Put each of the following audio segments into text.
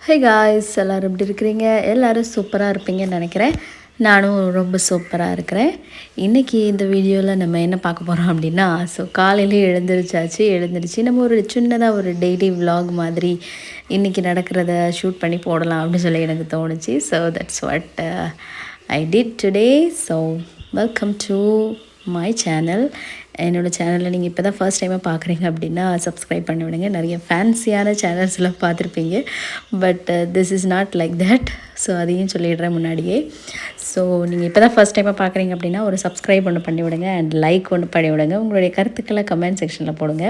Hey guys, எல்லோரும் எப்படி இருக்கிறீங்க? எல்லோரும் சூப்பராக இருப்பீங்கன்னு நினைக்கிறேன். நானும் ரொம்ப சூப்பராக இருக்கிறேன். இன்றைக்கி இந்த வீடியோவில் நம்ம என்ன பார்க்க போகிறோம் அப்படின்னா, காலையிலே எழுந்திரிச்சு நம்ம ஒரு சின்னதாக ஒரு டெய்லி விலாக் மாதிரி இன்றைக்கி நடக்கிறத ஷூட் பண்ணி போடலாம் அப்படின்னு சொல்லி எனக்கு தோணுச்சு. So that's what I did today. So welcome to my channel. என்னோடய சேனலில் நீங்கள் இப்போ தான் ஃபர்ஸ்ட் டைமாக பார்க்குறீங்க அப்படின்னா சப்ஸ்கிரைப் பண்ணி விடுங்க. நிறைய ஃபேன்சியான சேனல்ஸ்லாம் பார்த்துருப்பீங்க. But this is not like that. So அதையும் சொல்லிடுறேன் முன்னாடியே. ஸோ நீங்கள் இப்போ தான் ஃபர்ஸ்ட் டைமாக பார்க்குறீங்க அப்படின்னா ஒரு சப்ஸ்கிரைப் ஒன்று பண்ணி விடுங்க அண்ட் லைக் ஒன்று பண்ணி விடுங்க. உங்களுடைய கருத்துக்களை கமெண்ட் செக்ஷனில் போடுங்க.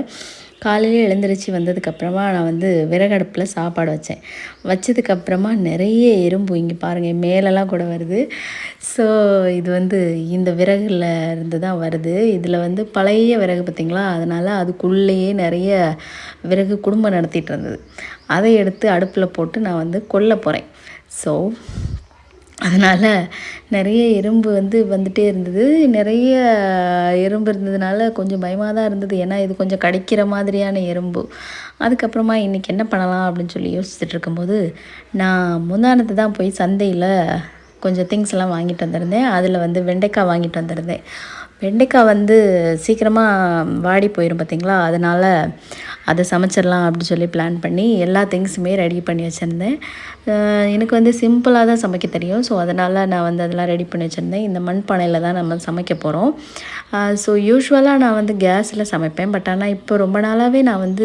காலையில் எழுந்திரிச்சு வந்ததுக்கப்புறமா நான் விறகடுப்பில் சாப்பாடு வச்சதுக்கப்புறமா நிறைய எறும்பு இங்கே பாருங்கள் மேலெல்லாம் கூட வருது. ஸோ இது இந்த விறகுல இருந்து தான் வருது. இதில் பழைய விறகு பார்த்திங்களா, அதனால் அதுக்குள்ளேயே நிறைய விறகு குடும்பம் நடத்திட்டு இருந்தது. அதை எடுத்து அடுப்பில் போட்டு நான் கொல்ல போகிறேன். ஸோ அதனால் நிறைய எறும்பு வந்துகிட்டே இருந்தது. நிறைய எறும்பு இருந்ததுனால கொஞ்சம் பயமாக தான் இருந்தது. ஏன்னா இது கொஞ்சம் கடிக்கிற மாதிரியான எறும்பு. அதுக்கப்புறமா இன்றைக்கி என்ன பண்ணலாம் அப்படின்னு சொல்லி யோசிச்சுட்டு இருக்கும்போது, நான் முந்தானத்து தான் போய் சந்தையில் கொஞ்சம் திங்ஸ் எல்லாம் வாங்கிட்டு வந்திருந்தேன். அதில் வெண்டைக்காய் வாங்கிட்டு வந்திருந்தேன். வெண்டைக்காய் சீக்கிரமாக வாடி போயிடும் பார்த்திங்களா, அதனால் அதை சமைச்சிடலாம் அப்படி சொல்லி பிளான் பண்ணி எல்லா திங்ஸுமே ரெடி பண்ணி வச்சுருந்தேன். எனக்கு சிம்பிளாக தான் சமைக்க தெரியும். ஸோ அதனால் நான் அதெல்லாம் ரெடி பண்ணி வச்சுருந்தேன். இந்த மண்பானையில் தான் நம்ம சமைக்க போகிறோம். ஸோ யூஸ்வலாக நான் கேஸில் சமைப்பேன். பட் ஆனால் இப்போ ரொம்ப நாளாகவே நான்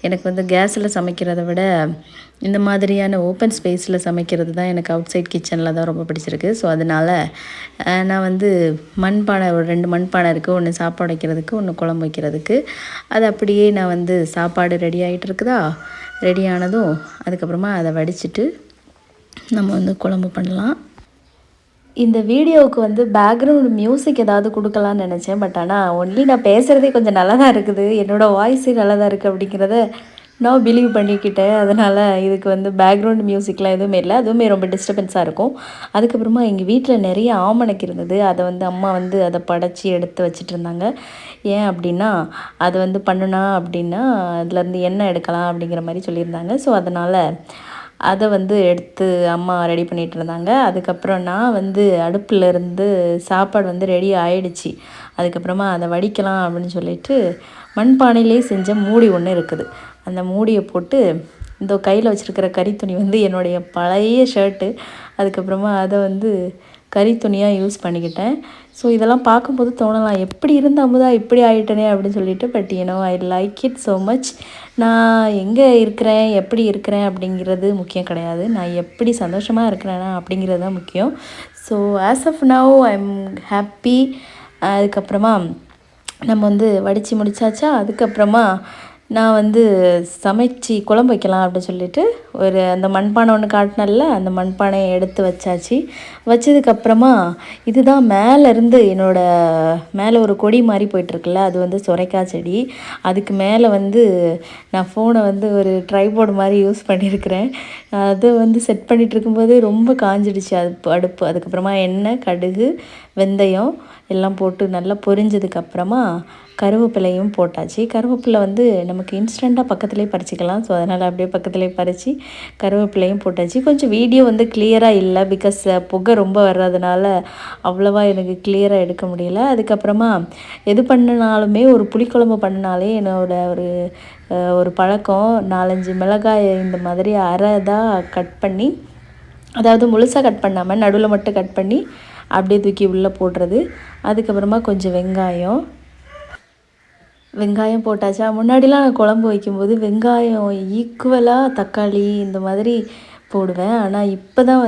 எனக்கு கேஸில் சமைக்கிறத விட இந்த மாதிரியான ஓப்பன் ஸ்பேஸில் சமைக்கிறது தான் எனக்கு அவுட் சைட் கிச்சனில் தான் ரொம்ப பிடிச்சிருக்கு. ஸோ அதனால் நான் மண்பானை ஒரு 2 மண்பானை இருக்குது. ஒன்று சாப்பாடு வைக்கிறதுக்கு, ஒன்று குழம்பு வைக்கிறதுக்கு. அது அப்படியே நான் சாப்பாடு ரெடி ஆகிட்டு இருக்குதா, ரெடி ஆனதும் அதுக்கப்புறமா அதை வடிச்சிட்டு நம்ம குழம்பு பண்ணலாம். இந்த வீடியோவுக்கு பேக்ரவுண்ட் மியூசிக் ஏதாவது கொடுக்கலான்னு நினச்சேன். பட் ஆனால் ஒன்லி நான் பேசுகிறதே கொஞ்சம் நல்லா தான் இருக்குது, என்னோடய வாய்ஸே நல்லா தான் இருக்குது அப்படிங்கிறத நான் பிலீவ் பண்ணிக்கிட்டேன். அதனால் இதுக்கு பேக்ரவுண்ட் மியூசிக்லாம் எதுவுமே இல்லை. அதுவுமே ரொம்ப டிஸ்டர்பன்ஸாக இருக்கும். அதுக்கப்புறமா எங்கள் வீட்டில் நிறைய ஆமணக்கு இருந்தது. அதை அம்மா அதை படைச்சி எடுத்து வச்சுட்டு இருந்தாங்க. ஏன் அப்படின்னா அது பண்ணுனா அப்படின்னா அதுலேருந்து எண்ணெய் எடுக்கலாம் அப்படிங்கிற மாதிரி சொல்லியிருந்தாங்க. ஸோ அதனால் அதை எடுத்து அம்மா ரெடி பண்ணிகிட்டு இருந்தாங்க. அதுக்கப்புறம் நான் அடுப்பில் இருந்து சாப்பாடு ரெடி ஆகிடுச்சு. அதுக்கப்புறமா அதை வடிக்கலாம் அப்படின்னு சொல்லிட்டு மண்பானையிலே செஞ்ச மூடி ஒன்று இருக்குது. அந்த மூடியை போட்டு இந்த கையில் வச்சுருக்கிற கறித்துணி என்னுடைய பழைய ஷர்ட்டு. அதுக்கப்புறமா அதை கறித்துணியாக யூஸ் பண்ணிக்கிட்டேன். ஸோ இதெல்லாம் பார்க்கும்போது தோணலாம், எப்படி இருந்த அமுதா இப்படி ஆகிட்டனே அப்படின்னு சொல்லிட்டு. But I like it so much. நான் எங்கே இருக்கிறேன், எப்படி இருக்கிறேன் அப்படிங்கிறது முக்கியம் கிடையாது. நான் எப்படி சந்தோஷமாக இருக்கிறேன்னா அப்படிங்கிறது தான் முக்கியம். So as of now I am happy. அதுக்கப்புறமா நம்ம வடித்து முடித்தாச்சா. அதுக்கப்புறமா நான் சமைச்சு குழம்பு வைக்கலாம் அப்படின்னு சொல்லிட்டு அந்த மண்பானை ஒன்று காட்டினல, அந்த மண்பானையை எடுத்து வச்சாச்சு. வச்சதுக்கப்புறமா இதுதான் மேலேருந்து மேலே ஒரு கொடி மாதிரி போயிட்டுருக்குல்ல, அது சுரைக்காய் செடி. அதுக்கு மேலே நான் ஃபோனை ஒரு ட்ரைபோர்டு மாதிரி யூஸ் பண்ணியிருக்கிறேன். அதை செட் பண்ணிகிட்டு இருக்கும்போது ரொம்ப காஞ்சிடுச்சு அடுப்பு. அதுக்கப்புறமா எண்ணெய், கடுகு, வெந்தயம் எல்லாம் போட்டு நல்லா பொரிஞ்சதுக்கப்புறமா கருவேப்பிலையும் போட்டாச்சு. கருவேப்பிலை நமக்கு இன்ஸ்டண்ட்டாக பக்கத்துலேயே பறிச்சிக்கலாம். ஸோ அதனால் அப்படியே பக்கத்துலேயே பறித்து கருவேப்பிலையும் போட்டாச்சு. கொஞ்சம் வீடியோ கிளியராக இல்லை, பிகாஸ் புகை ரொம்ப வர்றதுனால அவ்வளோவா எனக்கு கிளியராக எடுக்க முடியல. அதுக்கப்புறமா எது பண்ணினாலுமே ஒரு புளிக்குழம்பு பண்ணினாலே ஒரு பழக்கம், 4-5 மிளகாய் இந்த மாதிரி அரைதாக கட் பண்ணி, அதாவது முழுசாக கட் பண்ணாமல் நடுவில் மட்டும் கட் பண்ணி அப்படியே தூக்கி உள்ளே போடுறது. அதுக்கப்புறமா கொஞ்சம் வெங்காயம் போட்டாச்சா. முன்னாடிலாம் நான் குழம்பு வைக்கும்போது வெங்காயம் ஈக்குவலாக தக்காளி இந்த மாதிரி போடுவேன். ஆனால் இப்போ தான்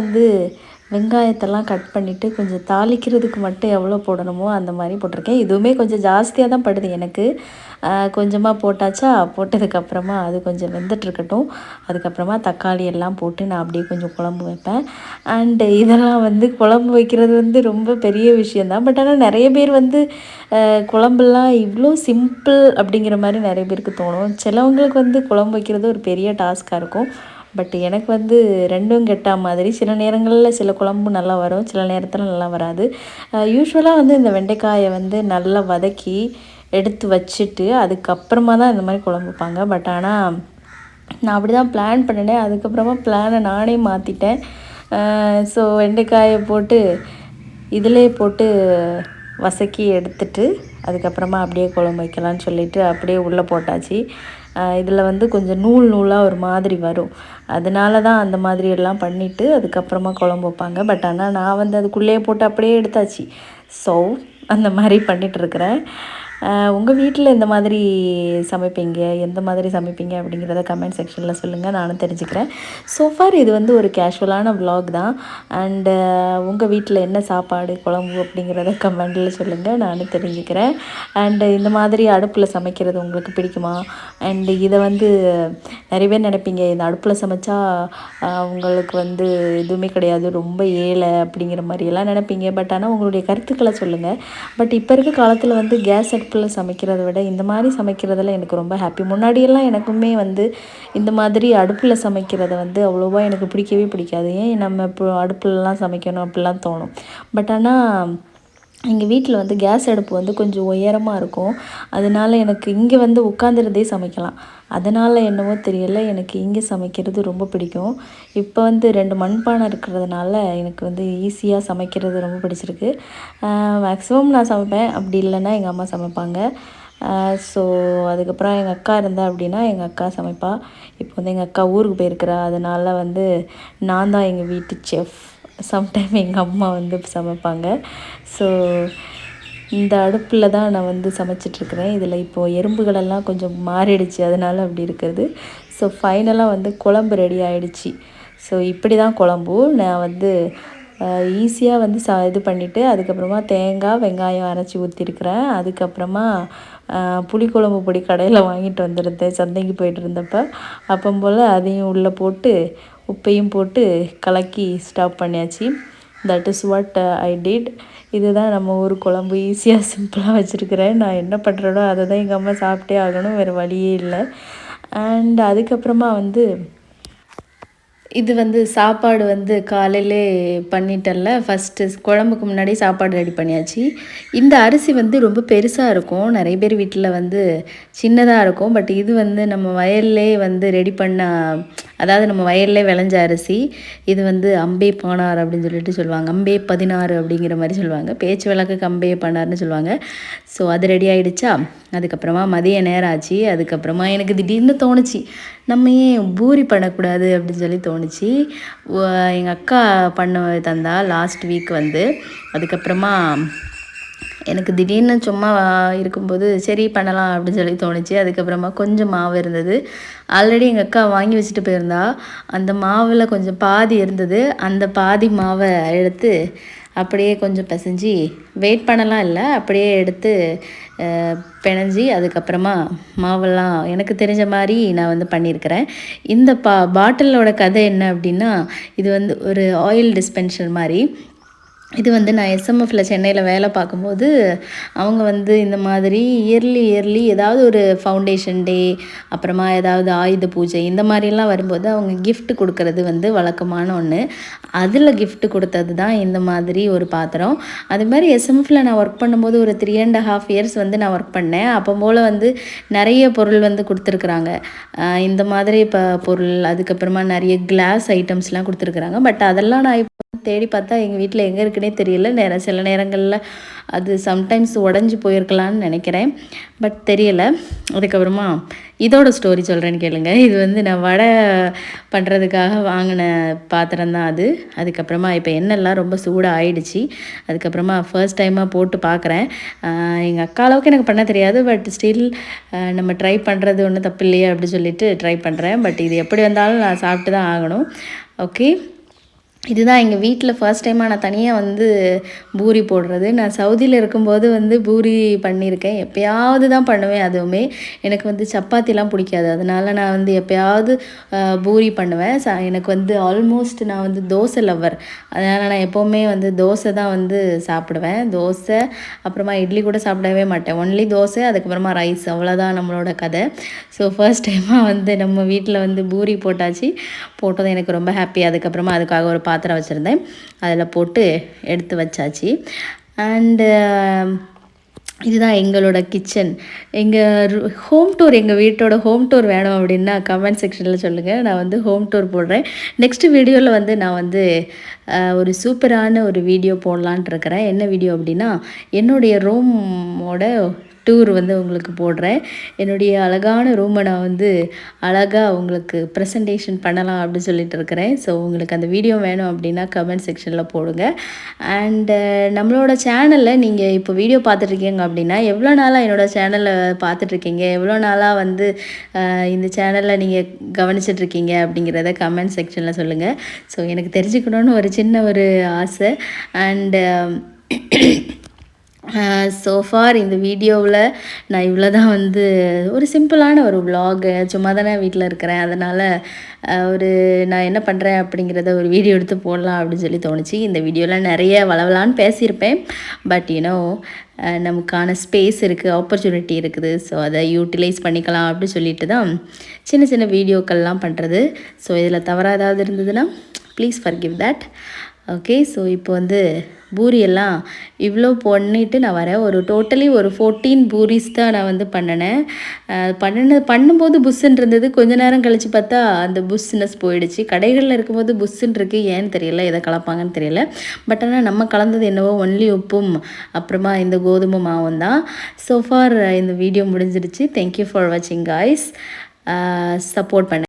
வெங்காயத்தெல்லாம் கட் பண்ணிவிட்டு கொஞ்சம் தாளிக்கிறதுக்கு மட்டும் எவ்வளோ போடணுமோ அந்த மாதிரி போட்டிருக்கேன். இதுவுமே கொஞ்சம் ஜாஸ்தியாக தான் படுது எனக்கு. கொஞ்சமாக போட்டாச்சா. போட்டதுக்கப்புறமா அது கொஞ்சம் வெந்துட்டுருக்கட்டும். அதுக்கப்புறமா தக்காளி எல்லாம் போட்டு நான் அப்படியே கொஞ்சம் குழம்பு வைப்பேன். அண்டு இதெல்லாம் குழம்பு வைக்கிறது ரொம்ப பெரிய விஷயந்தான். பட் ஆனால் நிறைய பேர் குழம்புலாம் இவ்வளோ சிம்பிள் அப்படிங்கிற மாதிரி நிறைய பேருக்கு தோணும். சிலவங்களுக்கு குழம்பு வைக்கிறது ஒரு பெரிய டாஸ்க்காக இருக்கும். பட் எனக்கு ரெண்டும் கெட்டா மாதிரி, சில நேரங்களில் சில குழம்பு நல்லா வரும், சில நேரத்தில் நல்லா வராது. யூஸ்வலாக இந்த வெண்டைக்காயை நல்லா வதக்கி எடுத்து வச்சுட்டு அதுக்கப்புறமா தான் இந்த மாதிரி குழம்பு வைப்பாங்க. பட் ஆனால் நான் அப்படி தான் பிளான் பண்ணினேன். அதுக்கப்புறமா பிளானை நானே மாற்றிட்டேன். ஸோ வெண்டைக்காயை போட்டு இதிலே போட்டு வதக்கி எடுத்துட்டு அதுக்கப்புறமா அப்படியே குழம்பு வைக்கலான்னு சொல்லிவிட்டு அப்படியே உள்ளே போட்டாச்சு. இதில் வந்து கொஞ்சம் நூல் நூலாக ஒரு மாதிரி வரும். அதனால தான் அந்த மாதிரி எல்லாம் பண்ணிவிட்டு அதுக்கப்புறமா குழம்பு வைப்பாங்க. பட் ஆனால் நான் வந்து அதுக்குள்ளேயே போட்டு அப்படியே எடுத்தாச்சு. ஸோ அந்த மாதிரி பண்ணிகிட்ருக்கிறேன். உங்கள் வீட்டில் எந்த மாதிரி சமைப்பீங்க, எந்த மாதிரி சமைப்பீங்க அப்படிங்கிறத கமெண்ட் செக்ஷனில் சொல்லுங்கள், நானும் தெரிஞ்சுக்கிறேன். ஸோ ஃபார் இது வந்து ஒரு கேஷுவலான விலாக் தான். அண்டு உங்கள் வீட்டில் என்ன சாப்பாடு குழம்பு அப்படிங்கிறத கமெண்டில் சொல்லுங்கள், நானும் தெரிஞ்சுக்கிறேன். அண்டு இந்த மாதிரி அடுப்பில் சமைக்கிறது உங்களுக்கு பிடிக்குமா? அண்டு இதை வந்து நிறைய பேர் நினைப்பீங்க, இந்த அடுப்பில் சமைச்சா உங்களுக்கு வந்து எதுவுமே கிடையாது, ரொம்ப ஏழை அப்படிங்கிற மாதிரியெல்லாம் நினைப்பீங்க. பட் ஆனால் உங்களுடைய கருத்துக்களை சொல்லுங்கள். பட் இப்போ இருக்க காலத்தில் வந்து கேஸ் அடுப்பில் சமைக்கிறத விட இந்த மாதிரி சமைக்கிறதுல எனக்கு ரொம்ப ஹாப்பி. முன்னாடியெல்லாம் எனக்குமே வந்து இந்த மாதிரி அடுப்பில் சமைக்கிறத வந்து அவ்வளோவா எனக்கு பிடிக்கவே பிடிக்காது. ஏன் நம்ம இப்போ அடுப்புலலாம் சமைக்கணும் அப்படிலாம் தோணும். பட் ஆனால் எங்கள் வீட்டில் வந்து கேஸ் அடுப்பு வந்து கொஞ்சம் உயரமாக இருக்கும். அதனால் எனக்கு இங்கே வந்து உட்காந்துருந்தே சமைக்கலாம். அதனால் என்னவோ தெரியலை, எனக்கு இங்கே சமைக்கிறது ரொம்ப பிடிக்கும். இப்போ வந்து 2 மண்பானை இருக்கிறதுனால எனக்கு வந்து ஈஸியாக சமைக்கிறது ரொம்ப பிடிச்சிருக்கு. மேக்ஸிமம் நான் சமைப்பேன், அப்படி இல்லைன்னா எங்கள் அம்மா சமைப்பாங்க. ஸோ அதுக்கப்புறம் எங்கள் அக்கா இருந்தால் அப்படின்னா எங்கள் அக்கா சமைப்பா. இப்போ வந்து எங்கள் அக்கா ஊருக்கு போயிருக்கிறா. அதனால் வந்து நான் தான் எங்கள் வீட்டு செஃப். சம்டைம் எங்கள் அம்மா வந்து சமைப்பாங்க. ஸோ இந்த அடுப்பில் தான் நான் வந்து சமைச்சிட்ருக்கிறேன். இதில் இப்போது எறும்புகளெல்லாம் கொஞ்சம் மாறிடுச்சு, அதனால் அப்படி இருக்கிறது. ஸோ ஃபைனலாக வந்து குழம்பு ரெடி ஆகிடுச்சி. ஸோ இப்படி தான் குழம்பு நான் வந்து ஈஸியாக வந்து இது பண்ணிவிட்டு அதுக்கப்புறமா தேங்காய் வெங்காயம் அரைச்சி ஊற்றிருக்கிறேன். அதுக்கப்புறமா புளிக்குழம்பு பொடி கடையில் வாங்கிட்டு வந்துருந்தேன் சந்தைக்கு போய்ட்டு இருந்தப்போ. அப்போ போல் அதையும் உள்ளே போட்டு உப்பையும் போட்டு கலக்கி ஸ்டாப் பண்ணியாச்சு. That is what I did. இதுதான் நம்ம ஊர் குழம்பு. ஈஸியாக சிம்பிளாக வச்சுருக்கிறேன். நான் என்ன பண்ணுறேனோ அதை தான் எங்கள் அம்மா சாப்பிட்டே ஆகணும், வேறு வழியே இல்லை. அண்ட் அதுக்கப்புறமா வந்து இது வந்து சாப்பாடு வந்து காலையிலே பண்ணிட்டேன்ல, ஃபஸ்ட்டு குழம்புக்கு முன்னாடி சாப்பாடு ரெடி பண்ணியாச்சு. இந்த அரிசி வந்து ரொம்ப பெருசாக இருக்கும். நிறைய பேர் வீட்டில் வந்து சின்னதாக இருக்கும். பட் இது வந்து நம்ம வயல்லே வந்து ரெடி பண்ண, அதாவது நம்ம வயல்லே விளைஞ்ச அரிசி. இது வந்து அம்பே பானார் அப்படின்னு சொல்லிட்டு சொல்லுவாங்க. அம்பே 16 அப்படிங்கிற மாதிரி சொல்லுவாங்க. பேச்சு வழக்குக்கு அம்பே பானார்னு சொல்லுவாங்க. ஸோ அது ரெடி ஆகிடுச்சா. அதுக்கப்புறமா மதிய நேரம் ஆச்சு. அதுக்கப்புறமா எனக்கு திடீர்னு தோணுச்சு, நம்ம ஏன் பூரி பண்ணக்கூடாது அப்படின்னு சொல்லி தோணுச்சு. எங்கள் அக்கா பண்ண தந்தா லாஸ்ட் வீக் வந்து. அதுக்கப்புறமா எனக்கு திடீர்னு சும்மா இருக்கும்போது சரி பண்ணலாம் அப்படின்னு சொல்லி தோணுச்சு. அதுக்கப்புறமா கொஞ்சம் மாவு இருந்தது. ஆல்ரெடி எங்கள் அக்கா வாங்கி வச்சுட்டு போயிருந்தா. அந்த மாவில் கொஞ்சம் பாதி இருந்தது. அந்த பாதி மாவை எடுத்து அப்படியே கொஞ்சம் பிசைஞ்சி வெயிட் பண்ணலாம் இல்லை, அப்படியே எடுத்து பிணைஞ்சி அதுக்கப்புறமா மாவெல்லாம் எனக்கு தெரிஞ்ச மாதிரி நான் வந்து பண்ணியிருக்கிறேன். இந்த பாட்டிலோட கதை என்ன அப்படின்னா, இது வந்து ஒரு ஆயில் டிஸ்பென்சர் மாதிரி. இது வந்து நான் எஸ்எம்எஃப்ல சென்னையில் வேலை பார்க்கும்போது அவங்க வந்து இந்த மாதிரி இயர்லி ஏதாவது ஒரு ஃபவுண்டேஷன் டே, அப்புறமா ஏதாவது ஆயுத பூஜை இந்த மாதிரிலாம் வரும்போது அவங்க கிஃப்ட் கொடுக்கறது வந்து வழக்கமான ஒன்று. அதில் கிஃப்ட் கொடுத்தது தான் இந்த மாதிரி ஒரு பாத்திரம். அது மாதிரி எஸ்எம்எஃப்ல நான் ஒர்க் பண்ணும்போது ஒரு 3.5 இயர்ஸ் வந்து நான் ஒர்க் பண்ணேன். அப்போ போல் வந்து நிறைய பொருள் வந்து கொடுத்துருக்குறாங்க. இந்த மாதிரி பொருள், அதுக்கப்புறமா நிறைய கிளாஸ் ஐட்டம்ஸ்லாம் கொடுத்துருக்குறாங்க. பட் அதெல்லாம் நான் தேடி பார்த்தா எங்கள் வீட்டில் எங்கே இருக்குன்னே தெரியல. சில நேரங்களில் அது சம்டைம்ஸ் உடஞ்சி போயிருக்கலான்னு நினைக்கிறேன், பட் தெரியலை. அதுக்கப்புறமா இதோட ஸ்டோரி சொல்கிறேன்னு கேளுங்க. இது வந்து நான் வடை பண்ணுறதுக்காக வாங்கின பாத்திரம் தான் அது. அதுக்கப்புறமா இப்போ எண்ணெய்லாம் ரொம்ப சூடாக ஆயிடுச்சு. அதுக்கப்புறமா ஃபர்ஸ்ட் டைமாக போட்டு பார்க்குறேன். எங்கள் அக்கா அளவுக்கு எனக்கு பண்ண தெரியாது, பட் ஸ்டில் நம்ம ட்ரை பண்ணுறது ஒன்றும் தப்பு இல்லையா அப்படி சொல்லிட்டு ட்ரை பண்ணுறேன். பட் இது எப்படி வந்தாலும் நான் சாப்பிட்டு தான் ஆகணும். ஓகே, இதுதான் எங்கள் வீட்டில் ஃபர்ஸ்ட் டைமாக நான் தனியாக வந்து பூரி போடுறது. நான் சவுதியில் இருக்கும்போது வந்து பூரி பண்ணியிருக்கேன். எப்போயாவது தான் பண்ணுவேன். அதுவுமே எனக்கு வந்து சப்பாத்திலாம் பிடிக்காது. அதனால் நான் வந்து எப்போயாவது பூரி பண்ணுவேன். எனக்கு வந்து ஆல்மோஸ்ட் நான் வந்து தோசை லவ்வர். அதனால் நான் எப்போவுமே வந்து தோசை தான் வந்து சாப்பிடுவேன். தோசை, அப்புறமா இட்லி கூட சாப்பிடவே மாட்டேன். ஒன்லி தோசை, அதுக்கப்புறமா ரைஸ், அவ்வளோதான் நம்மளோட கதை. ஸோ ஃபர்ஸ்ட் டைமாக வந்து நம்ம வீட்டில் வந்து பூரி போட்டாச்சு. போட்டது எனக்கு ரொம்ப ஹாப்பி. அதுக்கப்புறமா அதுக்காக ஒரு பாத்திரம் வச்சுருந்தேன், அதில் போட்டு எடுத்து வச்சாச்சு. அண்டு இதுதான் எங்களோட கிச்சன். எங்கள் ஹோம் டூர், எங்கள் வீட்டோட ஹோம் டூர் வேணும் அப்படின்னா கமெண்ட் செக்ஷனில் சொல்லுங்கள். நான் வந்து ஹோம் டூர் போடுறேன். நெக்ஸ்ட் வீடியோவில் வந்து நான் வந்து ஒரு சூப்பரான ஒரு வீடியோ போடலான்ட்டு இருக்கிறேன். என்ன வீடியோ அப்படின்னா, என்னுடைய ரூமோட டூர் வந்து உங்களுக்கு போடுறேன். என்னுடைய அழகான ரூமை நான் வந்து அழகாக உங்களுக்கு ப்ரெசன்டேஷன் பண்ணலாம் அப்படின்னு சொல்லிட்டு இருக்கிறேன். ஸோ உங்களுக்கு அந்த வீடியோ வேணும் அப்படின்னா கமெண்ட் செக்ஷனில் போடுங்க. அண்டு நம்மளோட சேனலில் நீங்கள் இப்போ வீடியோ பார்த்துட்ருக்கீங்க அப்படின்னா, எவ்வளோ நாளாக என்னோடய சேனலை பார்த்துட்ருக்கீங்க, எவ்வளோ நாளாக வந்து இந்த சேனலில் நீங்கள் கவனிச்சிட்ருக்கீங்க அப்படிங்கிறத கமெண்ட் செக்ஷனில் சொல்லுங்கள். ஸோ எனக்கு தெரிஞ்சுக்கணுன்னு ஒரு சின்ன ஒரு ஆசை. அண்டு ஸோஃபார் இந்த வீடியோவில் நான் இவ்வளோ தான் வந்து ஒரு சிம்பிளான ஒரு விலாகு, சும்மா தானே வீட்டில் இருக்கிறேன், அதனால் ஒரு நான் என்ன பண்ணுறேன் அப்படிங்கிறத ஒரு வீடியோ எடுத்து போடலாம் அப்படின்னு சொல்லி தோணுச்சு. இந்த வீடியோவில் நிறைய வளவலான்னு பேசியிருப்பேன். பட் நமக்கான ஸ்பேஸ் இருக்குது, ஆப்பர்ச்சுனிட்டி இருக்குது. ஸோ அதை யூட்டிலைஸ் பண்ணிக்கலாம் அப்படின்னு சொல்லிட்டு தான் சின்ன சின்ன வீடியோக்கள்லாம் பண்ணுறது. ஸோ இதில் தவறாக ஏதாவது இருந்ததுன்னா please forgive that. Okay, so இப்போ வந்து பூரியெல்லாம் இவ்வளோ பண்ணிவிட்டு நான் வரேன். டோட்டலி ஒரு 14 பூரிஸ் தான் நான் வந்து பண்ணினேன். பண்ணும்போது புஷ்ஷுன்னு இருந்தது. கொஞ்ச நேரம் கழித்து பார்த்தா அந்த புஷ்னஸ் போயிடுச்சு. கடைகளில் இருக்கும்போது புஷ்ஷுன்னு இருக்குது, ஏன்னு தெரியல, எதை கலப்பாங்கன்னு தெரியல. பட் ஆனால் நம்ம கலந்தது என்னவோ ஒன்லி உப்பும் அப்புறமா இந்த கோதுமை மாவும் தான். ஸோ ஃபார் இந்த வீடியோ முடிஞ்சிடுச்சு. தேங்க்யூ ஃபார் வாட்சிங் காய்ஸ். சப்போர்ட் பண்ண